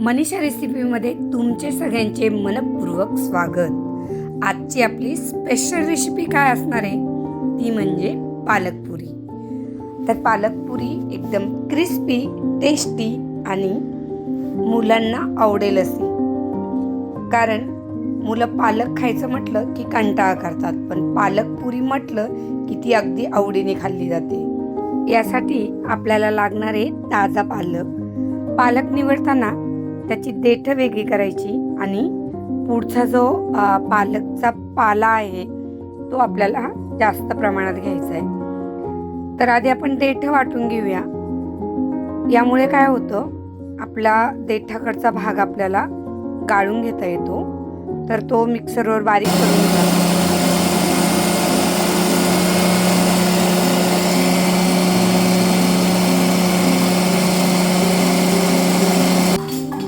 मनीषा रेसिपीमध्ये तुमचे सगळ्यांचे मनपूर्वक स्वागत। आजची आपली स्पेशल रेसिपी काय असणार आहे ती म्हणजे पालकपुरी। तर पालकपुरी एकदम क्रिस्पी, टेस्टी आणि मुलांना आवडेल अशी, कारण मुलं पालक खायचं म्हटलं की कंटाळा करतात, पण पालकपुरी म्हटलं की ती अगदी आवडीने खाल्ली जाते। यासाठी आपल्याला लागणार आहे ताजा पालक निवडताना त्याची देठ वेगळी करायची आणि पुढचा जो पालकचा पाला आहे तो आपल्याला जास्त प्रमाणात घ्यायचा आहे। तर आधी आपण देठ वाटून घेऊया। यामुळे काय होतं, आपला देठाकडचा भाग आपल्याला गाळून घेता येतो। तर तो मिक्सरवर बारीक करून घ्या।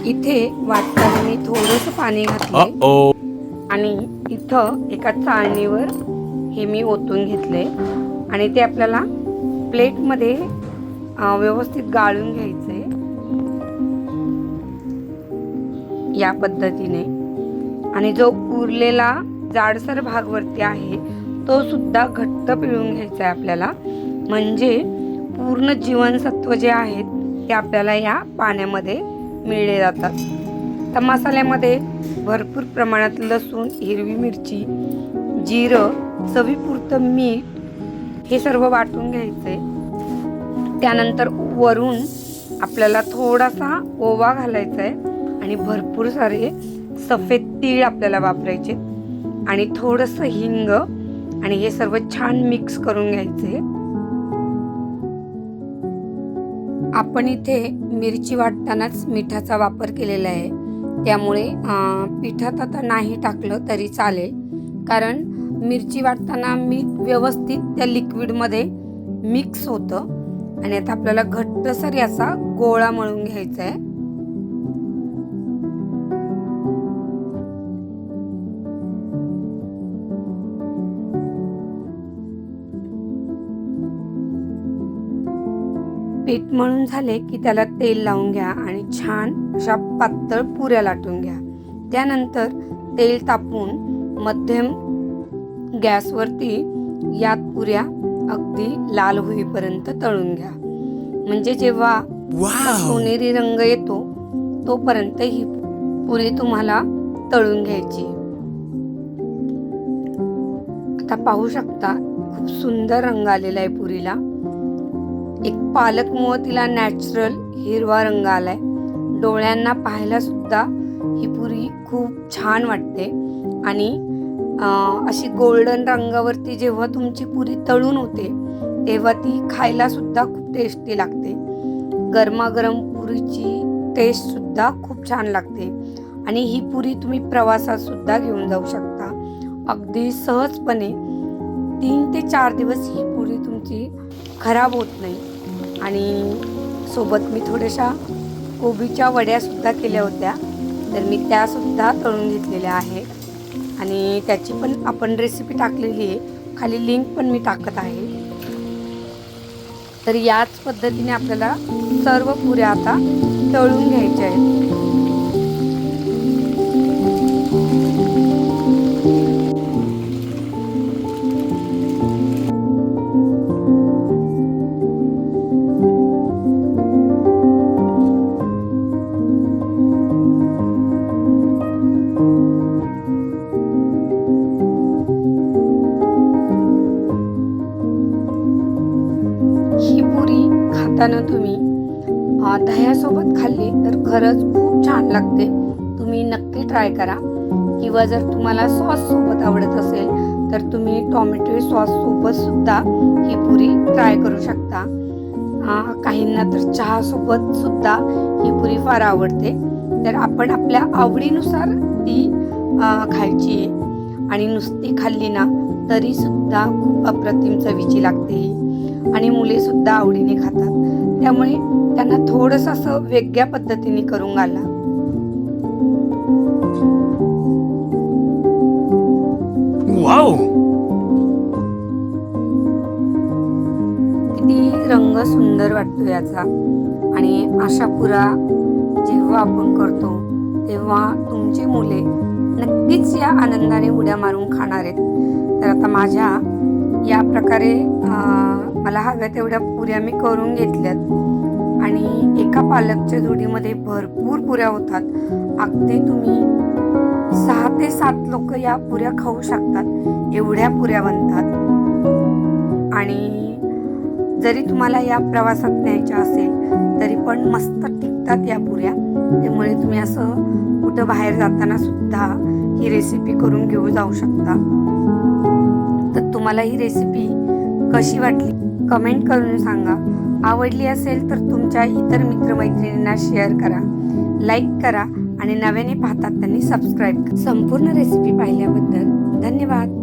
इथे वाटताना मी थोडंसं पाणी घातले आणि इथं एका चाळणीवर हे मी ओतून घेतले आणि ते आपल्याला प्लेटमध्ये व्यवस्थित गाळून घ्यायचंय या पद्धतीने। आणि जो उरलेला जाडसर भाग वरती आहे तो सुद्धा घट्ट पिळून घ्यायचा आहे आपल्याला, म्हणजे पूर्ण जीवनसत्व जे आहेत ते आपल्याला या पाण्यामध्ये मिळले जातात। तर मसाल्यामध्ये भरपूर प्रमाणात लसूण, हिरवी मिरची, जिरं, चवीपुरतं मीठ हे सर्व वाटून घ्यायचे। त्यानंतर वरून आपल्याला थोडासा ओवा घालायचा आहे आणि भरपूर सारे सफेद तीळ आपल्याला वापरायचे आणि थोडंसं हिंग, आणि हे सर्व छान मिक्स करून घ्यायचे। आपण इथे मिरची वाटतानाच मिठाचा वापर केलेला आहे, त्यामुळे पिठात आता नाही टाकलं तरी चालेल, कारण मिरची वाटताना मीठ व्यवस्थित त्या लिक्विडमध्ये मिक्स होतं। आणि आता आपल्याला घट्टसर याचा गोळा मळून घ्यायचा आहे। पीठ मळून झाले की त्याला तेल लावून घ्या आणि छान अशा पातळ पुऱ्या लाटून घ्या। त्यानंतर तेल तापून मध्यम गॅसवरती या पुऱ्या अगदी लाल होईपर्यंत तळून घ्या, म्हणजे जेव्हा सोनेरी रंग येतो तोपर्यंत ही पुरी तुम्हाला तळून घ्यायची। आता पाहू शकता खूप सुंदर रंग आलेला आहे पुरीला। एक पालकमुळे तिला नॅचरल हिरवा रंग आलाय। डोळ्यांना पाहायला सुद्धा ही पुरी खूप छान वाटते आणि अशी गोल्डन रंगावरती जेव्हा तुमची पुरी तळून होते तेव्हा ती खायला सुद्धा खूप टेस्टी लागते। गरमागरम पुरीची टेस्ट सुद्धा खूप छान लागते आणि ही पुरी तुम्ही प्रवासात सुद्धा घेऊन जाऊ शकता अगदी सहजपणे। 3 ते 4 दिवस ही पुरी तुमची खराब होत नाही। आणि सोबत मी थोड्याशा कोबीच्या वड्या सुद्धा केल्या होत्या, तर मी त्या सुद्धा तळून घेतलेल्या आहेत आणि त्याची पण आपण रेसिपी टाकलेली आहे, खाली लिंक पण मी टाकत आहे। तर याच पद्धतीने आपल्याला सर्व पुऱ्या आता तळून घ्यायच्या आहेत। ही पुरी खाताना तुम्ही दह्यासोबत खाल्ली तर खरंच खूप छान लागते। तुम्ही नक्की ट्राय करा, किंवा जर तुम्हाला सॉस सोबत आवडत असेल तर तुम्ही टोमॅटो सॉस सोबत सुद्धा ही पुरी ट्राय करू शकता। काहींना तर चहा सोबत सुद्धा ही पुरी फार आवडते। तर आपण आपल्या आवडीनुसार ती खायची आहे आणि नुसती खाल्ली ना तरी सुद्धा खूप अप्रतिम चवीची लागते आणि मुले सुद्धा आवडीने खातात। त्यामुळे त्यांना थोडंसं असं वेगळ्या पद्धतीने करून घाला। वाव, किती रंग सुंदर वाटतो याचा। आणि अशा पुरा जेव्हा जेव्हा आपण करतो तेव्हा तुमची मुले नक्कीच या आनंदाने उड्या मारून खाणार आहेत. तर आता माझ्या या प्रकारे मला हव्या तेवढ्या पुऱ्या मी करून घेतल्यात आणि एका पालकच्या जोडीमध्ये भरपूर पुऱ्या होतात. अगदी तुम्ही 6 ते 7 लोक या पुऱ्या खाऊ शकतात, एवढ्या पुऱ्या बनतात. आणि जरी तुम्हाला या प्रवासात न्यायच्या असेल तरी पण मस्त टिकतात या पुऱ्या. त्यामुळे तुम्ही असं कुठं बाहेर जाताना सुद्धा ही रेसिपी करून घेऊन जाऊ शकता. तर तुम्हाला ही रेसिपी कशी वाटली कमेंट करून सांगा. आवडली असेल तर तुमच्या इतर मित्रमैत्रिणींना शेअर करा, लाईक करा आणि नव्याने पाहतात त्यांनी सबस्क्राईब करा. संपूर्ण रेसिपी पाहिल्याबद्दल धन्यवाद.